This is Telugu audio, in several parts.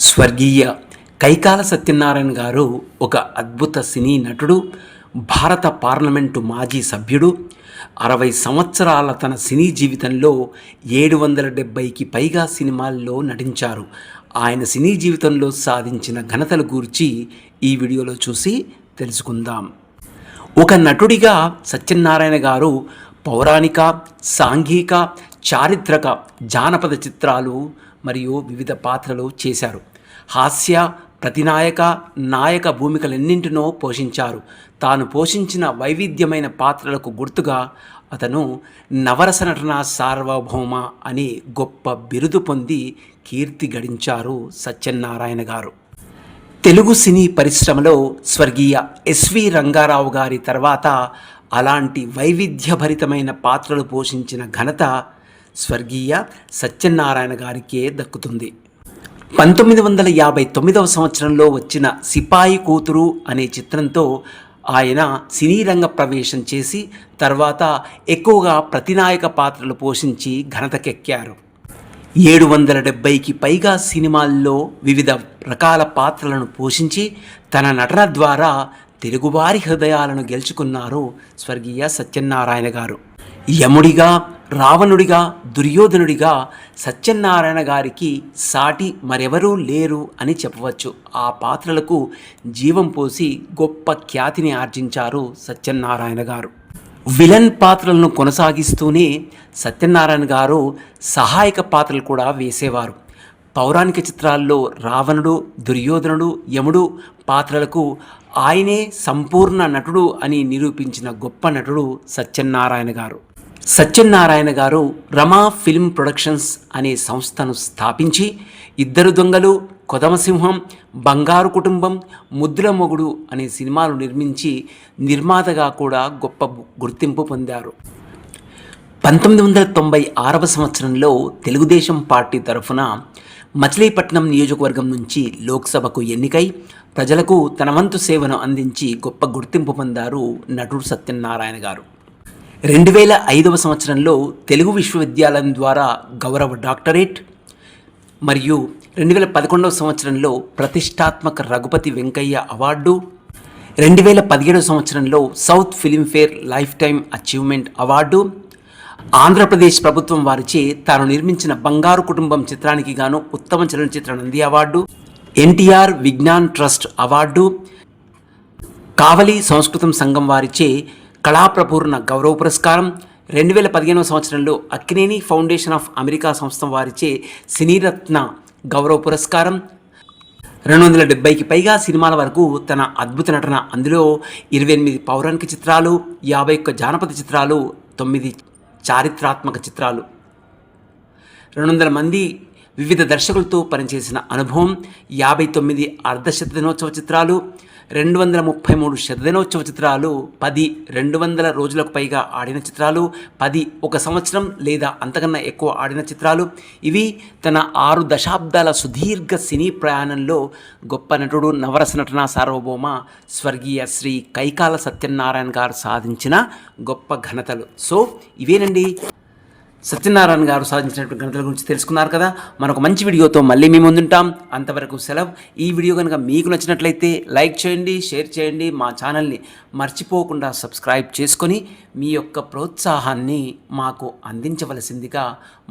స్వర్గీయ కైకాల సత్యనారాయణ గారు ఒక అద్భుత సినీ నటుడు, భారత పార్లమెంటు మాజీ సభ్యుడు. 60 సంవత్సరాల తన సినీ జీవితంలో 770కి పైగా సినిమాల్లో నటించారు. ఆయన సినీ జీవితంలో సాధించిన ఘనతల గూర్చి ఈ వీడియోలో చూసి తెలుసుకుందాం. ఒక నటుడిగా సత్యనారాయణ గారు పౌరాణిక, సాంఘిక, చారిత్రక, జానపద చిత్రాలు మరియు వివిధ పాత్రలు చేశారు. హాస్య, ప్రతినాయక, నాయక భూమికలెన్నింటినో పోషించారు. తాను పోషించిన వైవిధ్యమైన పాత్రలకు గుర్తుగా అతను నవరస నటన సార్వభౌమ అనే గొప్ప బిరుదు పొంది కీర్తి గడించారు సత్యనారాయణ గారు. తెలుగు సినీ పరిశ్రమలో స్వర్గీయ ఎస్వి రంగారావు గారి తర్వాత అలాంటి వైవిధ్యభరితమైన పాత్రలు పోషించిన ఘనత స్వర్గీయ సత్యనారాయణ గారికే దక్కుతుంది. 1959వ సంవత్సరంలో వచ్చిన సిపాయి కూతురు అనే చిత్రంతో ఆయన సినీ రంగ ప్రవేశం చేసి తర్వాత ఎక్కువగా ప్రతినాయక పాత్రలు పోషించి ఘనతకెక్కారు. 770కి పైగా సినిమాల్లో వివిధ రకాల పాత్రలను పోషించి తన నటన ద్వారా తెలుగువారి హృదయాలను గెలుచుకున్నారు స్వర్గీయ సత్యనారాయణ గారు. యముడిగా, రావణుడిగా, దుర్యోధనుడిగా సత్యనారాయణ గారికి సాటి మరెవరూ లేరు అని చెప్పవచ్చు. ఆ పాత్రలకు జీవం పోసి గొప్ప ఖ్యాతిని ఆర్జించారు సత్యనారాయణ గారు. విలన్ పాత్రలను కొనసాగిస్తూనే సత్యనారాయణ గారు సహాయక పాత్రలు కూడా వేసేవారు. పౌరాణిక చిత్రాల్లో రావణుడు, దుర్యోధనుడు, యముడు పాత్రలకు ఆయనే సంపూర్ణ నటుడు అని నిరూపించిన గొప్ప నటుడు సత్యనారాయణ గారు. సత్యనారాయణ గారు రమా ఫిల్మ్ ప్రొడక్షన్స్ అనే సంస్థను స్థాపించి ఇద్దరు దొంగలు, కొదమసింహం, బంగారు కుటుంబం, ముద్దుల మొగుడు అనే సినిమాలు నిర్మించి నిర్మాతగా కూడా గొప్ప గుర్తింపు పొందారు. 1996వ సంవత్సరంలో తెలుగుదేశం పార్టీ తరఫున మచిలీపట్నం నియోజకవర్గం నుంచి లోక్సభకు ఎన్నికై ప్రజలకు తన వంతు సేవను అందించి గొప్ప గుర్తింపు పొందారు నటుడు సత్యనారాయణ గారు. 2005వ సంవత్సరంలో తెలుగు విశ్వవిద్యాలయం ద్వారా గౌరవ డాక్టరేట్ మరియు 2011వ సంవత్సరంలో ప్రతిష్టాత్మక రఘుపతి వెంకయ్య అవార్డు, 2017వ సంవత్సరంలో south Filmfare life time achievement award, Andhra Pradesh ప్రభుత్వం వారిచే తాను నిర్మించిన బంగారు కుటుంబం చిత్రానికి గాను ఉత్తమ చలనచిత్ర Nandi award, NTR Vignan trust award, Kavali సంస్కృతం సంఘం వారిచే కళాప్రపూర్ణ గౌరవ పురస్కారం, 2015వ సంవత్సరంలో అక్కినేని ఫౌండేషన్ ఆఫ్ అమెరికా సంస్థ వారిచే సినీరత్న గౌరవ పురస్కారం, 270కి పైగా సినిమాల వరకు తన అద్భుత నటన, అందులో 28 పౌరాణిక చిత్రాలు, 51 జానపద చిత్రాలు, 9 చారిత్రాత్మక చిత్రాలు, 200 మంది వివిధ దర్శకులతో పనిచేసిన అనుభవం, 59 అర్ధశతదినోత్సవ చిత్రాలు, 233 శతదినోత్సవ చిత్రాలు, 10 200 రోజులకు పైగా ఆడిన చిత్రాలు, 10 1 సంవత్సరం లేదా అంతకన్నా ఎక్కువ ఆడిన చిత్రాలు. ఇవి తన 6 దశాబ్దాల సుదీర్ఘ సినీ ప్రయాణంలో గొప్ప నటుడు, నవరస నటన సార్వభౌమ స్వర్గీయ శ్రీ కైకాల సత్యనారాయణ గారు సాధించిన గొప్ప ఘనతలు. సో ఇవేనండి సత్యనారాయణ గారు సాధించినటువంటి ఘనతల గురించి తెలుసుకున్నారు కదా. మరొక మంచి వీడియోతో మళ్ళీ మీ ముందుంటాం. అంతవరకు సెలవు. ఈ వీడియో కనుక మీకు నచ్చినట్లయితే లైక్ చేయండి, షేర్ చేయండి. మా ఛానల్ని మర్చిపోకుండా సబ్స్క్రైబ్ చేసుకొని మీ యొక్క ప్రోత్సాహాన్ని మాకు అందించవలసిందిగా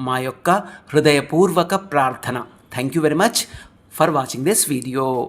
మా యొక్క హృదయపూర్వక ప్రార్థన. Thank you very much for watching this video.